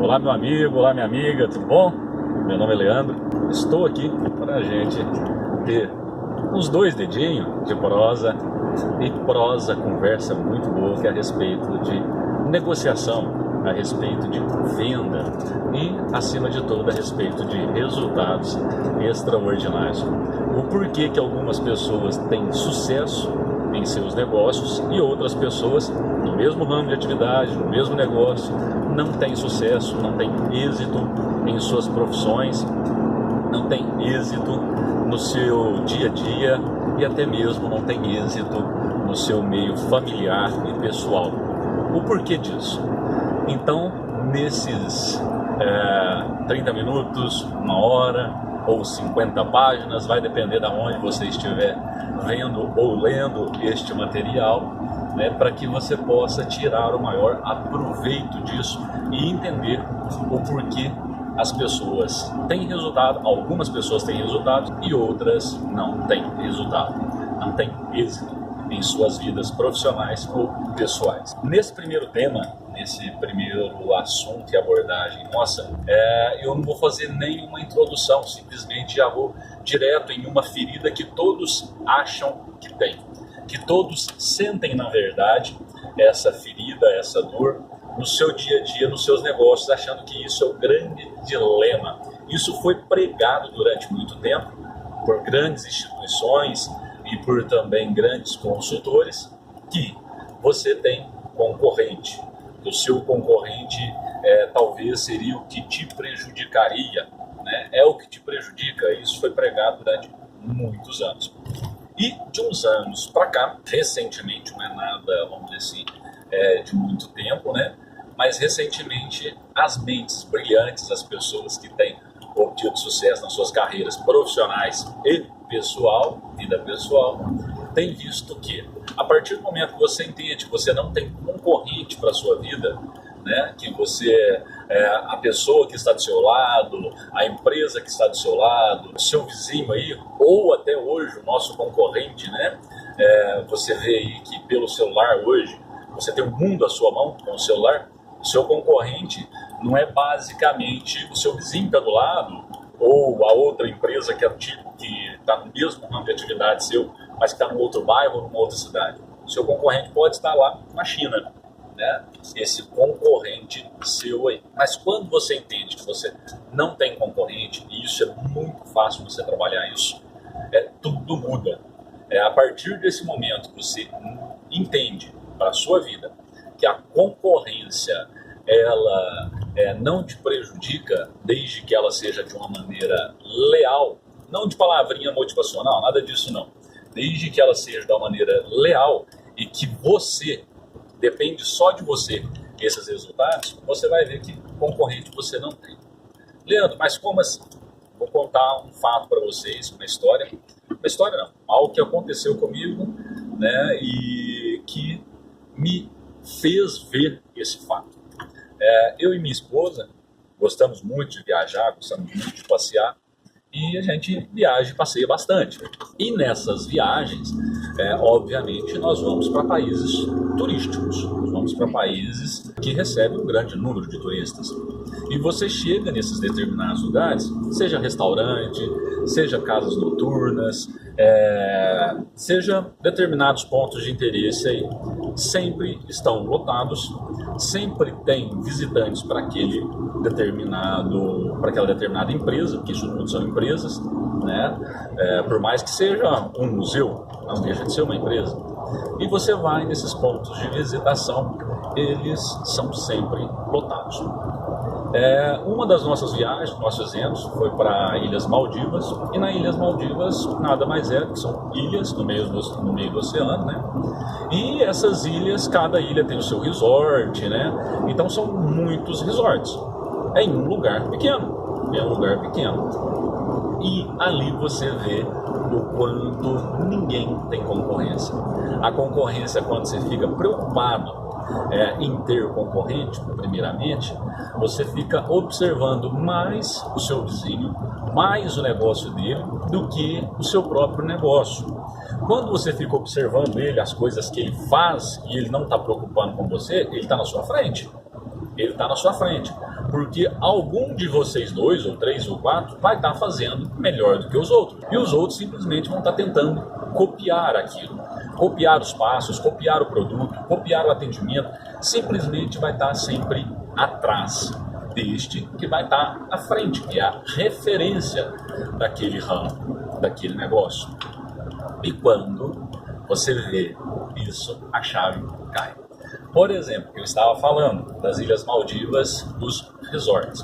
Olá meu amigo, olá minha amiga, tudo bom? Meu nome é Leandro, estou aqui para a gente ter uns 2 dedinhos de prosa e conversa muito boa que é a respeito de negociação, a respeito de venda e acima de tudo a respeito de resultados extraordinários. O porquê que algumas pessoas têm sucesso em seus negócios e outras pessoas no mesmo ramo de atividade, no mesmo negócio, não têm sucesso, não têm êxito em suas profissões, não têm êxito no seu dia a dia e até mesmo não têm êxito no seu meio familiar e pessoal. O porquê disso? Então, nesses 30 minutos, 1 hora ou 50 páginas, vai depender de onde você estiver vendo ou lendo este material, né, para que você possa tirar o maior aproveito disso e entender o porquê as pessoas têm resultado, algumas pessoas têm resultado e outras não têm resultado, não têm êxito em suas vidas profissionais ou pessoais. Nesse primeiro tema, nesse primeiro assunto e abordagem nossa, eu não vou fazer nenhuma introdução, simplesmente já vou direto em uma ferida que todos acham que tem, que todos sentem na verdade essa ferida, essa dor no seu dia a dia, nos seus negócios, achando que isso é o grande dilema. Isso foi pregado durante muito tempo por grandes instituições e por também grandes consultores, que você tem concorrente, que o seu concorrente talvez seria o que te prejudicaria, né? É o que te prejudica. Isso foi pregado durante muitos anos. E de uns anos para cá, recentemente, não é nada, vamos dizer assim, de muito tempo, né? Mas recentemente as mentes brilhantes, as pessoas que têm obtido sucesso nas suas carreiras profissionais e vida pessoal, têm visto que a partir do momento que você entende que você não tem concorrente para a sua vida, né, que você a pessoa que está do seu lado, a empresa que está do seu lado, o seu vizinho aí, ou até hoje o nosso concorrente, né, você vê aí que pelo celular hoje, você tem o mundo à sua mão com o celular, o seu concorrente não é basicamente o seu vizinho que está do lado, ou a outra empresa que está no mesmo ramo de atividade seu, mas que está num outro bairro ou numa outra cidade. O seu concorrente pode estar lá na China, né? Esse concorrente seu aí. Mas quando você entende que você não tem concorrente, e isso é muito fácil você trabalhar isso, tudo muda. A partir desse momento que você entende para a sua vida que a concorrência ela não te prejudica desde que ela seja de uma maneira leal, não de palavrinha motivacional, nada disso não. Desde que ela seja de uma maneira leal e que você, depende só de você esses resultados, você vai ver que concorrente você não tem. Leandro, mas como assim? Vou contar um fato para vocês, uma história não, algo que aconteceu comigo, né, e que me fez ver esse fato. Eu e minha esposa gostamos muito de viajar, gostamos muito de passear, e a gente viaja e passeia bastante. E nessas viagens, obviamente, nós vamos para países turísticos, nós vamos para países que recebem um grande número de turistas. E você chega nesses determinados lugares, seja restaurante, seja casas noturnas, seja determinados pontos de interesse aí, sempre estão lotados, sempre tem visitantes para aquela determinada empresa, porque isso tudo são empresas, né? Por mais que seja um museu, não deixa de ser uma empresa. E você vai nesses pontos de visitação, eles são sempre lotados. Uma das nossas viagens que nós fizemos foi para Ilhas Maldivas, e na Ilhas Maldivas nada mais é que são ilhas no meio do oceano, né? E essas ilhas, cada ilha tem o seu resort, né? Então são muitos resorts em um lugar pequeno, e ali você vê o quanto ninguém tem concorrência. A concorrência, quando você fica preocupado em ter concorrente, primeiramente, você fica observando mais o seu vizinho, mais o negócio dele, do que o seu próprio negócio. Quando você fica observando ele, as coisas que ele faz, e ele não está preocupando com você, ele está na sua frente. Ele está na sua frente. porque algum de vocês dois, ou três, ou quatro, vai estar fazendo melhor do que os outros. E os outros simplesmente vão estar tentando copiar aquilo, copiar os passos, copiar o produto, copiar o atendimento, simplesmente vai estar sempre atrás deste que vai estar à frente, que é a referência daquele ramo, daquele negócio. E quando você vê isso, a chave cai. Por exemplo, eu estava falando das Ilhas Maldivas, dos resorts.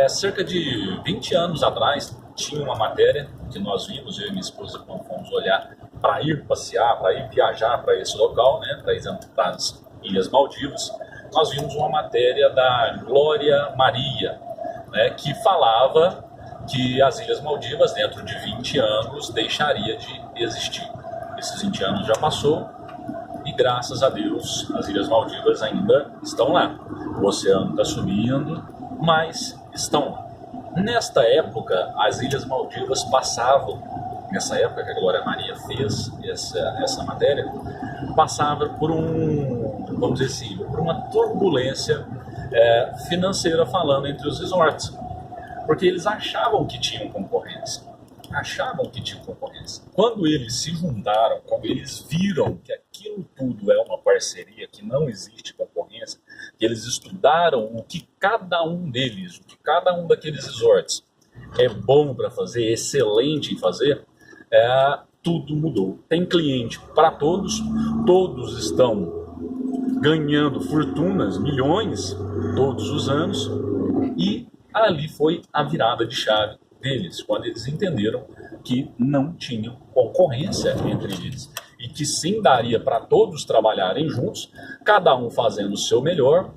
Cerca de 20 anos atrás, tinha uma matéria que nós vimos, eu e minha esposa, quando fomos olhar para ir passear, para ir viajar para esse local, né, para as Ilhas Maldivas. Nós vimos uma matéria da Glória Maria, né, que falava que as Ilhas Maldivas, dentro de 20 anos, deixaria de existir. Esses 20 anos já passou e, graças a Deus, as Ilhas Maldivas ainda estão lá. O oceano está subindo, mas estão lá. Nesta época, as Ilhas Maldivas passavam, nessa época que a Glória Maria fez essa matéria, passava por vamos dizer assim, por uma turbulência financeira falando entre os resorts, porque eles achavam que tinham concorrência. Quando eles se juntaram, quando eles viram que aquilo tudo é uma parceria, que não existe concorrência, que eles estudaram o que cada um deles, o que cada um daqueles resorts é bom para fazer, excelente em fazer, tudo mudou. Tem cliente para todos, todos estão ganhando fortunas, milhões, todos os anos, e ali foi a virada de chave deles, quando eles entenderam que não tinham concorrência entre eles, e que sim daria para todos trabalharem juntos, cada um fazendo o seu melhor,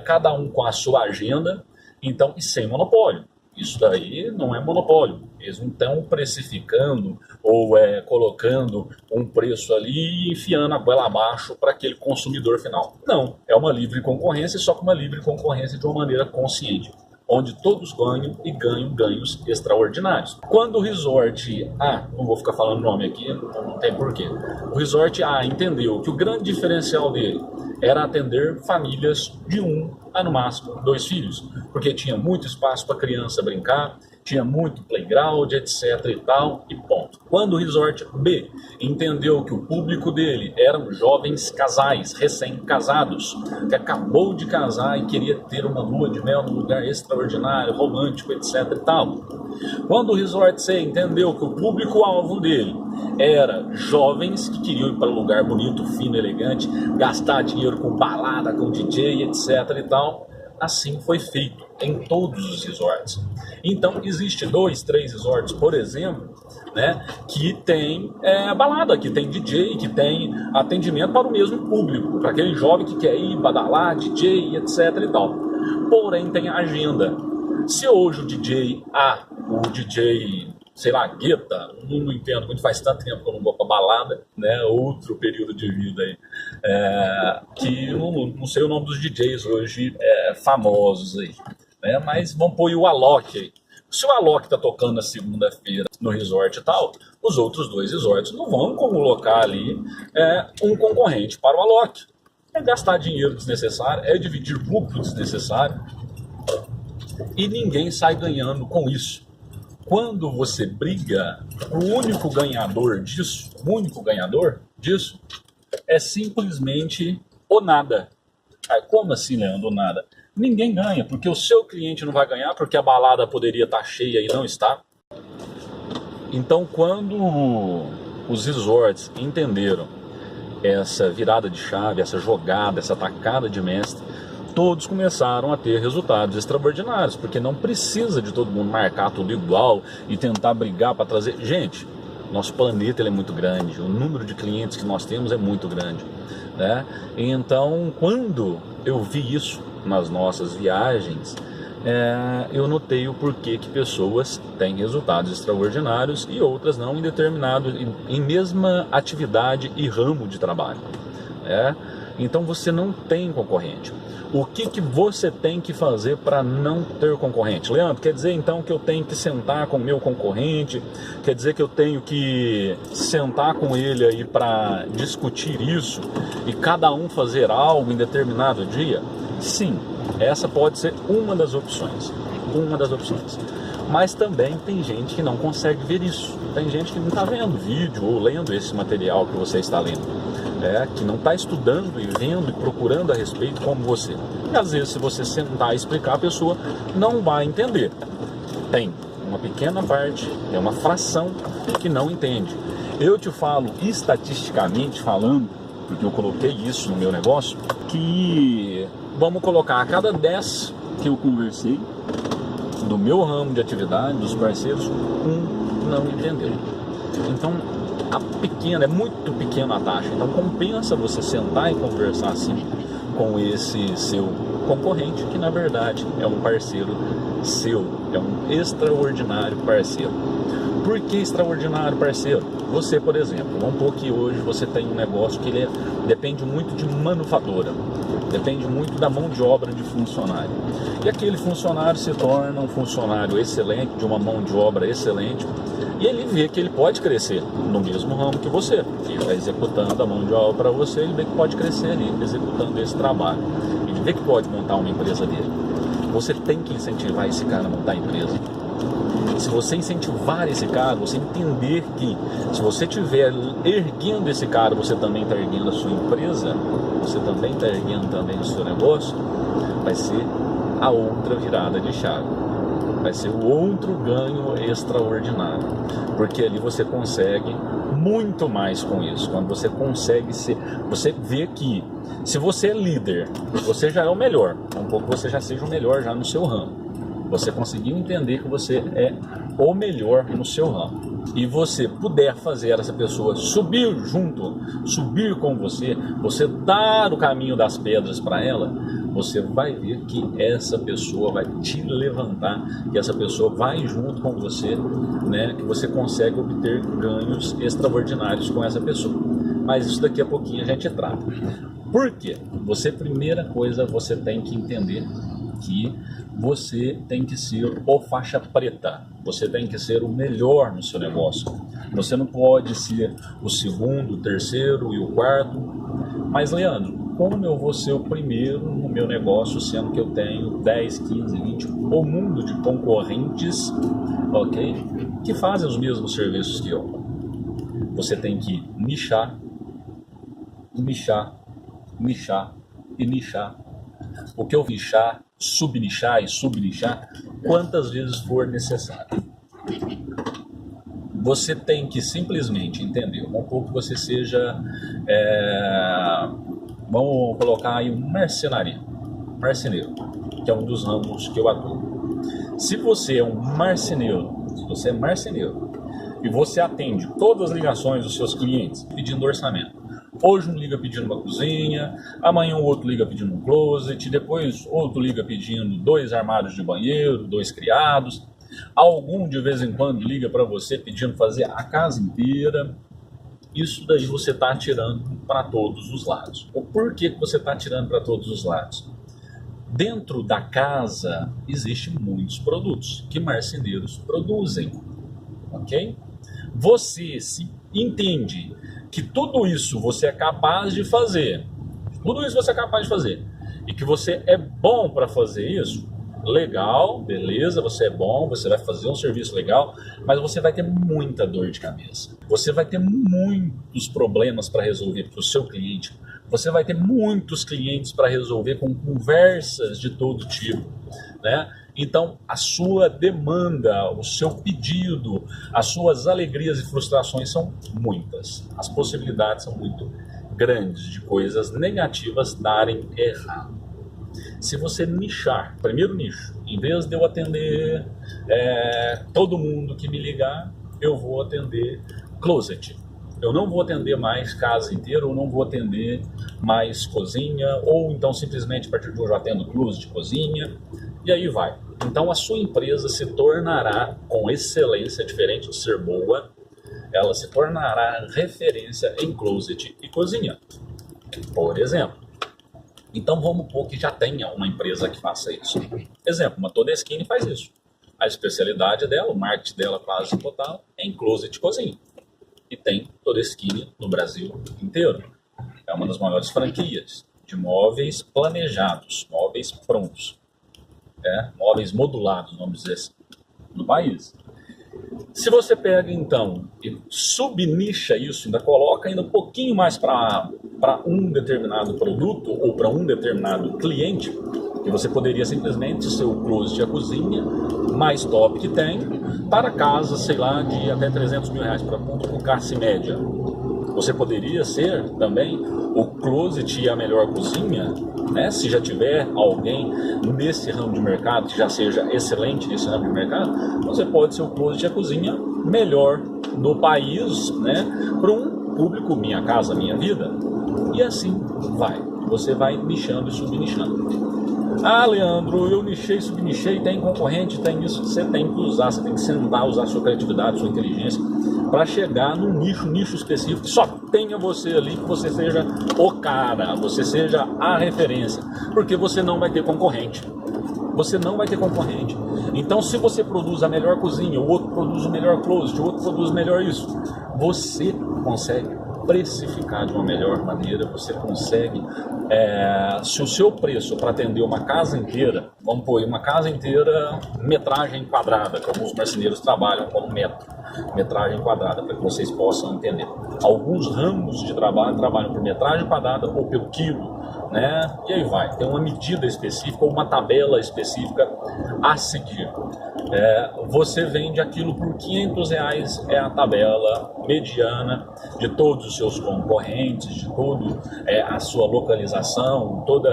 cada um com a sua agenda, então, e sem monopólio. Isso daí não é monopólio. Eles não estão precificando ou colocando um preço ali e enfiando a goela abaixo para aquele consumidor final. Não, é uma livre concorrência, só que uma livre concorrência de uma maneira consciente, onde todos ganham e ganham ganhos extraordinários. Quando o Resort A, não vou ficar falando nome aqui, não tem porquê, o Resort A entendeu que o grande diferencial dele era atender famílias de 1 a no máximo 2 filhos, porque tinha muito espaço para a criança brincar, tinha muito playground, etc e tal, e ponto. Quando o Resort B entendeu que o público dele eram jovens casais, recém-casados, que acabou de casar e queria ter uma lua de mel num lugar extraordinário, romântico, etc e tal. Quando o Resort C entendeu que o público-alvo dele era jovens que queriam ir para um lugar bonito, fino, elegante, gastar dinheiro com balada, com DJ, etc e tal, assim foi feito em todos os resorts. Então, existe 2, 3 resorts, por exemplo, né, que tem balada, que tem DJ, que tem atendimento para o mesmo público, para aquele jovem que quer ir badalar, DJ, etc e tal. Porém, tem a agenda. Se hoje o DJ o DJ, sei lá, Guetta, não entendo muito, faz tanto tempo que eu não vou pra balada, né, outro período de vida aí, que eu não sei o nome dos DJs hoje famosos aí, né, mas vamos pôr o Alok aí. Se o Alok tá tocando na segunda-feira no resort e tal, os outros 2 resorts não vão colocar ali um concorrente para o Alok. É gastar dinheiro desnecessário, é dividir lucro desnecessário, e ninguém sai ganhando com isso. Quando você briga, o único ganhador disso é simplesmente o nada. Como assim, Leandro, o nada? Ninguém ganha, porque o seu cliente não vai ganhar, porque a balada poderia estar cheia e não está. Então, quando os resorts entenderam essa virada de chave, essa jogada, essa tacada de mestre, todos começaram a ter resultados extraordinários, porque não precisa de todo mundo marcar tudo igual e tentar brigar para trazer. Gente, nosso planeta ele é muito grande, o número de clientes que nós temos é muito grande, né? Então, quando eu vi isso nas nossas viagens, eu notei o porquê que pessoas têm resultados extraordinários e outras não em mesma atividade e ramo de trabalho. Então você não tem concorrente. O que você tem que fazer para não ter concorrente? Leandro, quer dizer então que eu tenho que sentar com o meu concorrente? Quer dizer que eu tenho que sentar com ele aí para discutir isso e cada um fazer algo em determinado dia? Sim, Essa pode ser uma das opções. Mas também tem gente que não consegue ver isso. Tem gente que não está vendo vídeo ou lendo esse material que você está lendo. Que não está estudando e vendo e procurando a respeito como você. E às vezes, se você sentar e explicar, a pessoa não vai entender. Tem uma pequena parte, é uma fração que não entende. Eu te falo, estatisticamente falando, porque eu coloquei isso no meu negócio, que vamos colocar a cada 10 que eu conversei, do meu ramo de atividade, dos parceiros, um não entendeu. Então, é muito pequena a taxa. Então, compensa você sentar e conversar assim com esse seu concorrente, que na verdade é um parceiro seu, é um extraordinário parceiro. Por que extraordinário parceiro? Você, por exemplo, vamos supor que hoje você tem um negócio que depende muito de manufatura, depende muito da mão de obra de funcionário. E aquele funcionário se torna um funcionário excelente, de uma mão de obra excelente, e ele vê que ele pode crescer no mesmo ramo que você. Ele está executando a mão de obra para você, ele vê que pode crescer ali, executando esse trabalho. Ele vê que pode montar uma empresa dele. Você tem que incentivar esse cara a montar a empresa. Se você incentivar esse cara, você entender que se você estiver erguendo esse cara, você também está erguendo a sua empresa, você também está erguendo também o seu negócio, vai ser a outra virada de chave. Vai ser o outro ganho extraordinário. Porque ali você consegue muito mais com isso. Quando você consegue ser... Você vê que se você é líder, você já é o melhor. Um pouco você já seja o melhor já no seu ramo. Você conseguiu entender que você é o melhor no seu ramo. E você puder fazer essa pessoa subir junto, subir com você, você dar o caminho das pedras para ela, você vai ver que essa pessoa vai te levantar, que essa pessoa vai junto com você, né, que você consegue obter ganhos extraordinários com essa pessoa. Mas isso daqui a pouquinho a gente trata. Por quê? Primeira coisa, você tem que entender que você tem que ser o faixa preta, você tem que ser o melhor no seu negócio. Você não pode ser o segundo, o terceiro e o quarto. Mas, Leandro, como eu vou ser o primeiro no meu negócio, sendo que eu tenho 10, 15, 20, o mundo de concorrentes, ok? Que fazem os mesmos serviços que eu. Você tem que nichar, nichar, nichar e nichar. O que eu nichar, subnichar e subnichar, quantas vezes for necessário. Você tem que simplesmente entender, um pouco que você seja, vamos colocar aí um marceneiro, que é um dos ramos que eu atuo. Se você é um marceneiro, e você atende todas as ligações dos seus clientes pedindo orçamento, hoje um liga pedindo uma cozinha, amanhã o outro liga pedindo um closet, depois outro liga pedindo 2 armários de banheiro, 2 criados, algum de vez em quando liga para você pedindo fazer a casa inteira. Isso daí você está atirando para todos os lados. O porquê que você está atirando para todos os lados? Dentro da casa existem muitos produtos que marceneiros produzem, ok? Você se entende que tudo isso você é capaz de fazer, e que você é bom para fazer isso, legal, beleza, você é bom, você vai fazer um serviço legal, mas você vai ter muita dor de cabeça, você vai ter muitos problemas para resolver para o seu cliente, você vai ter muitos clientes para resolver com conversas de todo tipo, né? Então, a sua demanda, o seu pedido, as suas alegrias e frustrações são muitas. As possibilidades são muito grandes de coisas negativas darem errado. Se você nichar, primeiro nicho, em vez de eu atender todo mundo que me ligar, eu vou atender closet. Eu não vou atender mais casa inteira, ou não vou atender mais cozinha, ou então simplesmente a partir de hoje eu atendo closet, cozinha, e aí vai. Então a sua empresa se tornará, com excelência, diferente de ser boa, ela se tornará referência em closet e cozinha, por exemplo. Então vamos supor que já tenha uma empresa que faça isso. Exemplo, uma Todeskine faz isso. A especialidade dela, o marketing dela quase total, é em closet e cozinha. E tem Todeskine no Brasil inteiro. É uma das maiores franquias. de móveis planejados, móveis prontos, móveis modulados, vamos dizer assim, no país. Se você pega então e subnicha isso, ainda coloca ainda um pouquinho mais para um determinado produto ou para um determinado cliente, que você poderia simplesmente ser o closet e a cozinha mais top que tem para casa, sei lá, de até 300 mil reais, para ponto com classe média. Você poderia ser também o closet e a melhor cozinha, né? Se já tiver alguém nesse ramo de mercado que já seja excelente nesse ramo de mercado, você pode ser o closet e a cozinha melhor do país, né? Para um público Minha Casa Minha Vida. E assim vai. Você vai nichando e subnichando. Ah, Leandro, eu nichei, subnichei, tem concorrente, tem isso. Você tem que usar, você tem que sentar, usar sua criatividade, sua inteligência para chegar num nicho específico que só tenha você ali, que você seja o cara, você seja a referência, porque você não vai ter concorrente. Você não vai ter concorrente. Então, se você produz a melhor cozinha, o outro produz o melhor closet, o outro produz melhor isso, você consegue precificar de uma melhor maneira, você consegue, se o seu preço para atender uma casa inteira, vamos pôr uma casa inteira, metragem quadrada, como os marceneiros trabalham como metro, metragem quadrada, para que vocês possam entender. Alguns ramos de trabalho trabalham por metragem quadrada ou pelo quilo, né? E aí vai, tem uma medida específica ou uma tabela específica a seguir. Você vende aquilo por R$500, é a tabela mediana de todos os seus concorrentes, de toda a sua localização, toda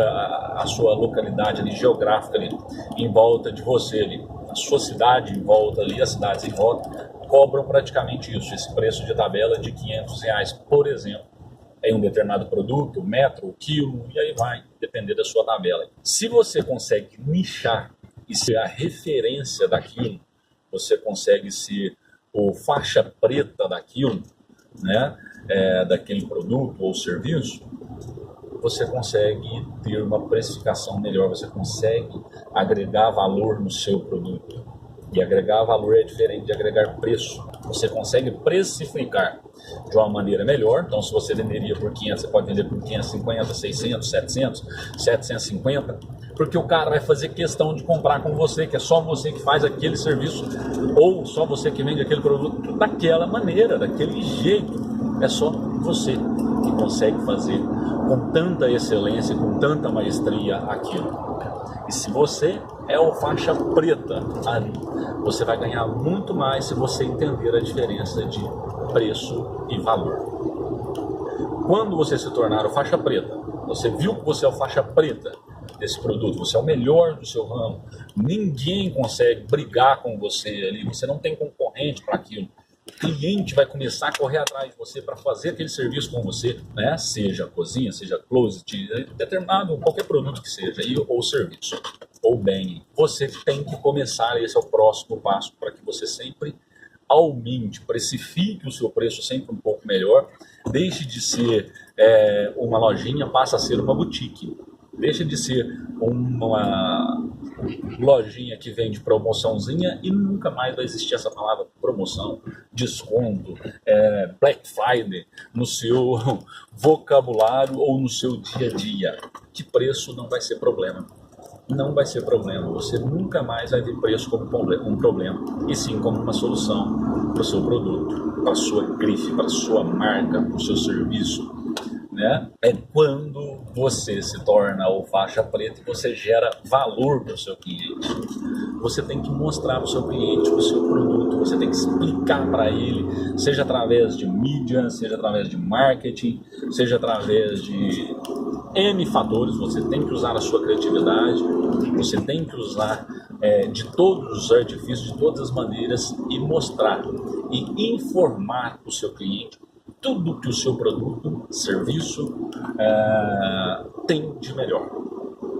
a sua localidade ali, geográfica ali, em volta de você ali, a sua cidade em volta ali, as cidades em volta, cobram praticamente isso, esse preço de tabela de R$500, por exemplo, em um determinado produto, metro, quilo, e aí vai depender da sua tabela. Se você consegue nichar e ser a referência daquilo, você consegue ser o faixa preta daquilo, né, daquele produto ou serviço, você consegue ter uma precificação melhor, você consegue agregar valor no seu produto. E agregar valor é diferente de agregar preço. Você consegue precificar de uma maneira melhor. Então, se você venderia por 500, você pode vender por 550, 600, 700, 750, porque o cara vai fazer questão de comprar com você, que é só você que faz aquele serviço, ou só você que vende aquele produto daquela maneira, daquele jeito. É só você que consegue fazer com tanta excelência, com tanta maestria aquilo. E se você é o faixa preta ali, você vai ganhar muito mais se você entender a diferença de preço e valor. Quando você se tornar o faixa preta, você viu que você é o faixa preta desse produto, você é o melhor do seu ramo, ninguém consegue brigar com você ali, você não tem concorrente para aquilo. O cliente vai começar a correr atrás de você para fazer aquele serviço com você, né? Seja cozinha, seja closet, determinado, qualquer produto que seja, ou serviço, ou bem. Você tem que começar, esse é o próximo passo, para que você sempre aumente, precifique o seu preço sempre um pouco melhor, deixe de ser uma lojinha, passa a ser uma boutique. Deixa de ser uma lojinha que vende promoçãozinha e nunca mais vai existir essa palavra promoção, desconto, Black Friday no seu vocabulário ou no seu dia a dia. Que preço não vai ser problema. Não vai ser problema. Você nunca mais vai ver preço como um problema, e sim como uma solução para o seu produto, para a sua grife, para a sua marca, para o seu serviço. Né? É quando você se torna o faixa preta e você gera valor para o seu cliente. Você tem que mostrar para o seu cliente o seu produto, você tem que explicar para ele, seja através de mídia, seja através de marketing, seja através de N fatores. Você tem que usar a sua criatividade, você tem que usar de todos os artifícios, de todas as maneiras, e mostrar e informar o seu cliente tudo que o seu produto, serviço tem de melhor.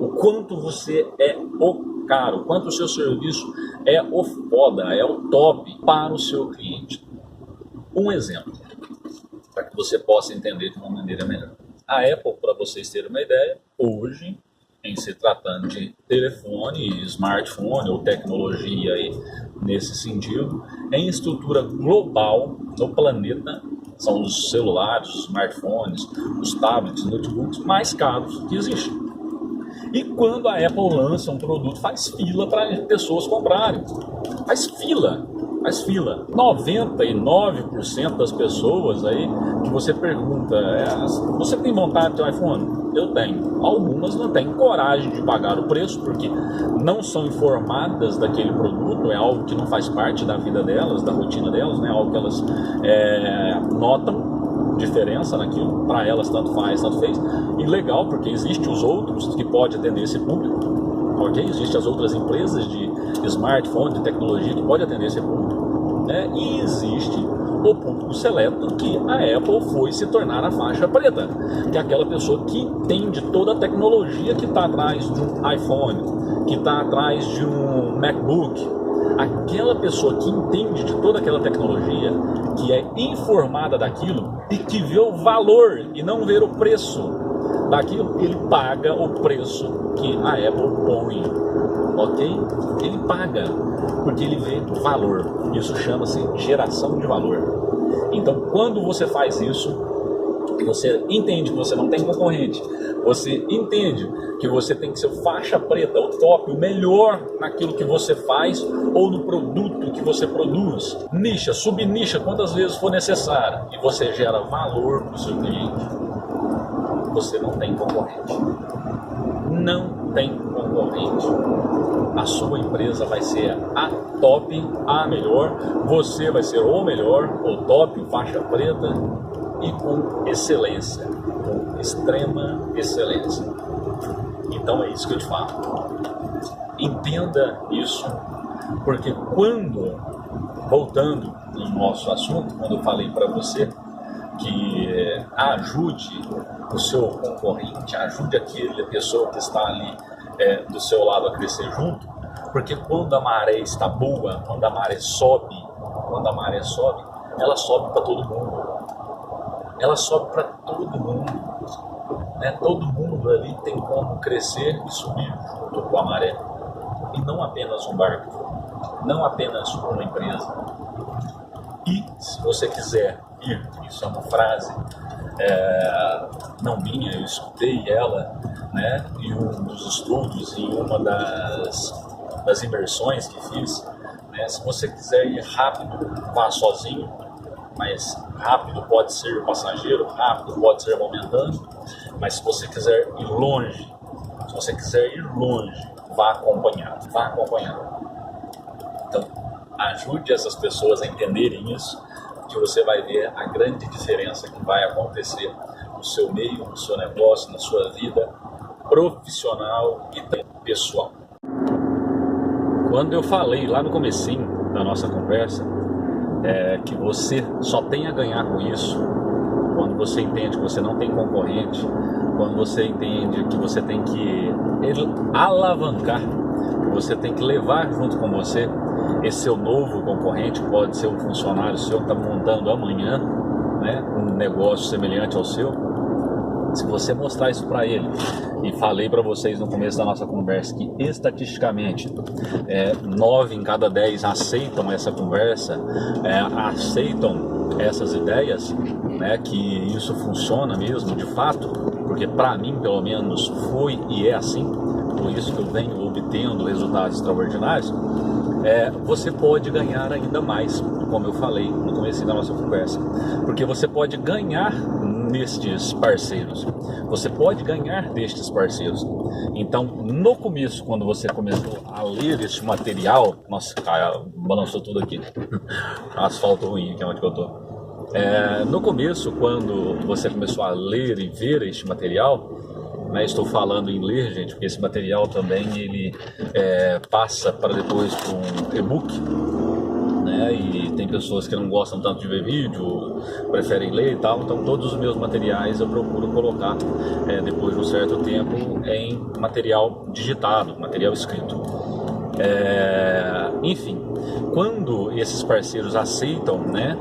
O quanto você é o cara, o quanto o seu serviço é o foda, é o top para o seu cliente. Um exemplo, para que você possa entender de uma maneira melhor. A Apple, para vocês terem uma ideia, hoje, em se tratando de telefone, smartphone ou tecnologia aí, nesse sentido, em estrutura global no planeta, São os celulares, os smartphones, os tablets, notebooks mais caros que existem. E quando a Apple lança um produto, faz fila para pessoas comprarem. Faz fila. 99% das pessoas aí que você pergunta, você tem vontade de ter um iPhone? Eu tenho. Algumas não têm coragem de pagar o preço porque não são informadas daquele produto, é algo que não faz parte da vida delas, da rotina delas, né? Algo que elas notam diferença naquilo, para elas tanto faz, tanto fez. E legal, porque existem os outros que podem atender esse público, ok? Existem as outras empresas de smartphone, de tecnologia que podem atender esse público, né? E existe o público seleto que a Apple foi se tornar a faixa preta, que é aquela pessoa que entende toda a tecnologia que está atrás de um iPhone, que está atrás de um MacBook, aquela pessoa que entende de toda aquela tecnologia, que é informada daquilo e que vê o valor e não vê o preço daquilo, ele paga o preço que a Apple põe, ok? Ele paga porque ele vê valor. Isso chama-se geração de valor. Então, quando você faz isso, você entende que você não tem concorrente, você entende que você tem que ser faixa preta, o top, o melhor naquilo que você faz ou no produto que você produz, nicha, subnicha quantas vezes for necessário, e você gera valor para o seu cliente, você não tem concorrente. Não tem concorrente. A sua empresa vai ser a top, a melhor, você vai ser o melhor, o top, o faixa preta, e com excelência, com extrema excelência. Então é isso que eu te falo. Entenda isso, porque voltando no nosso assunto, quando eu falei para você que ajude o seu concorrente, ajude a pessoa que está ali do seu lado a crescer junto, porque quando a maré está boa, quando a maré sobe, ela sobe para todo mundo. Ela sobe para todo mundo, né? Todo mundo ali tem como crescer e subir junto com a maré, e não apenas um barco, não apenas uma empresa. E se você quiser ir, isso é uma frase não minha, eu escutei ela, né, em um dos estudos, em uma das imersões que fiz, né? Se você quiser ir rápido, vá sozinho, mas rápido pode ser passageiro, rápido pode ser momentâneo, mas se você quiser ir longe, vá acompanhado. Então, ajude essas pessoas a entenderem isso, que você vai ver a grande diferença que vai acontecer no seu meio, no seu negócio, na sua vida profissional e pessoal. Quando eu falei lá no comecinho da nossa conversa, que você só tem a ganhar com isso, quando você entende que você não tem concorrente, quando você entende que você tem que alavancar, que você tem que levar junto com você esse seu novo concorrente, pode ser um funcionário seu que está montando amanhã, né, um negócio semelhante ao seu. Se você mostrar isso para ele, e falei para vocês no começo da nossa conversa que estatisticamente 9 em cada 10 aceitam essa conversa, aceitam essas ideias, né, que isso funciona mesmo de fato, porque para mim pelo menos foi e é assim, por isso que eu venho obtendo resultados extraordinários. Você pode ganhar ainda mais, como eu falei no começo da nossa conversa, porque você pode ganhar nestes parceiros, você pode ganhar destes parceiros. Então, no começo, quando você começou a ler este material, nossa, cara, balançou tudo aqui, asfalto ruim aqui onde eu tô. No começo, quando você começou a ler e ver este material, né, estou falando em ler, gente, porque esse material também ele passa para depois para um e-book, né, e tem pessoas que não gostam tanto de ver vídeo, preferem ler e tal, então todos os meus materiais eu procuro colocar depois de um certo tempo em material digitado, material escrito. Enfim, quando esses parceiros aceitam, né,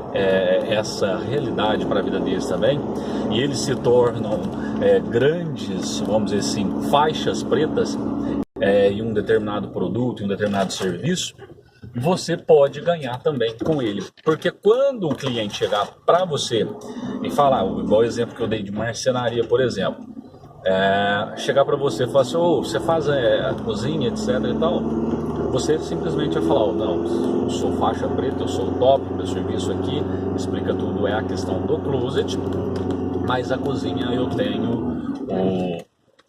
essa realidade para a vida deles também, e eles se tornam grandes, vamos dizer assim, faixas pretas em um determinado produto, em um determinado serviço, você pode ganhar também com ele. Porque quando um cliente chegar para você e falar, igual o exemplo que eu dei de marcenaria, por exemplo, chegar para você e falar assim, você faz a cozinha, etc e tal, você simplesmente vai falar, não, eu sou faixa preta, eu sou top, meu serviço aqui, explica tudo, é a questão do closet, mas a cozinha eu tenho o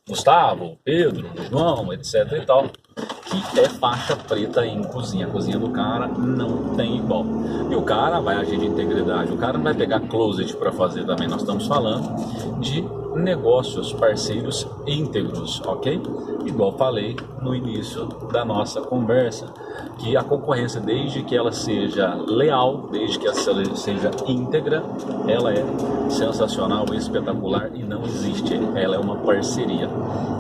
Gustavo, o Pedro, o João, etc e tal, que é faixa preta em cozinha. A cozinha do cara não tem igual. E o cara vai agir de integridade, o cara não vai pegar closet para fazer também. Nós estamos falando de negócios, parceiros íntegros, ok? Igual falei no início da nossa conversa, que a concorrência, desde que ela seja leal, desde que ela seja íntegra, ela é sensacional, espetacular e não existe, ela é uma parceria.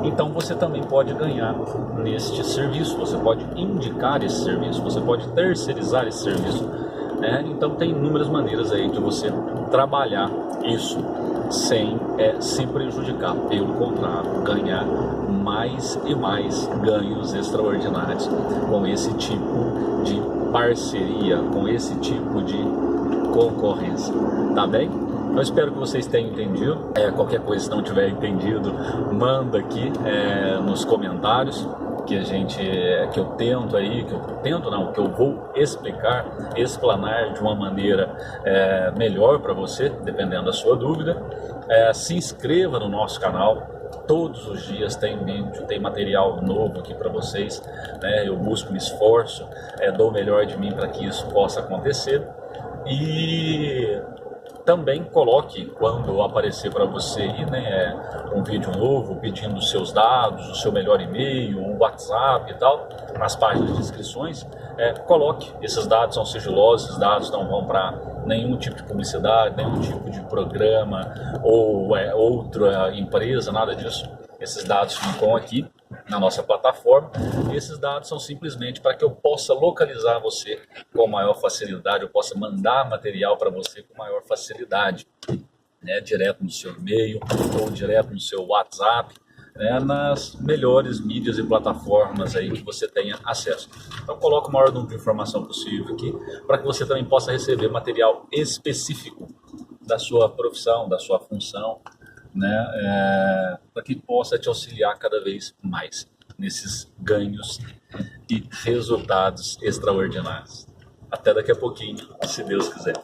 Então você também pode ganhar neste serviço, você pode indicar esse serviço, você pode terceirizar esse serviço, né? Então tem inúmeras maneiras aí de você trabalhar isso sem se prejudicar, pelo contrário, ganhar mais e mais ganhos extraordinários com esse tipo de parceria, com esse tipo de concorrência, tá bem? Eu espero que vocês tenham entendido. Qualquer coisa, se não tiver entendido, manda aqui nos comentários que eu tento aí, que eu vou explanar de uma maneira melhor para você, dependendo da sua dúvida. Se inscreva no nosso canal. Todos os dias tem vídeo, tem material novo aqui para vocês, né? Eu busco, me esforço, dou o melhor de mim para que isso possa acontecer. E também coloque, quando aparecer para você né, um vídeo novo pedindo os seus dados, o seu melhor e-mail, o WhatsApp e tal, nas páginas de inscrições, coloque. Esses dados são sigilosos, esses dados não vão para nenhum tipo de publicidade, nenhum tipo de programa ou outra empresa, nada disso. Esses dados ficam aqui na nossa plataforma e esses dados são simplesmente para que eu possa localizar você com maior facilidade, eu possa mandar material para você com maior facilidade, né, direto no seu e-mail ou direto no seu WhatsApp, né, nas melhores mídias e plataformas aí que você tenha acesso. Então coloque o maior número de informação possível aqui para que você também possa receber material específico da sua profissão, da sua função, né, para que possa te auxiliar cada vez mais nesses ganhos e resultados extraordinários. Até daqui a pouquinho, se Deus quiser.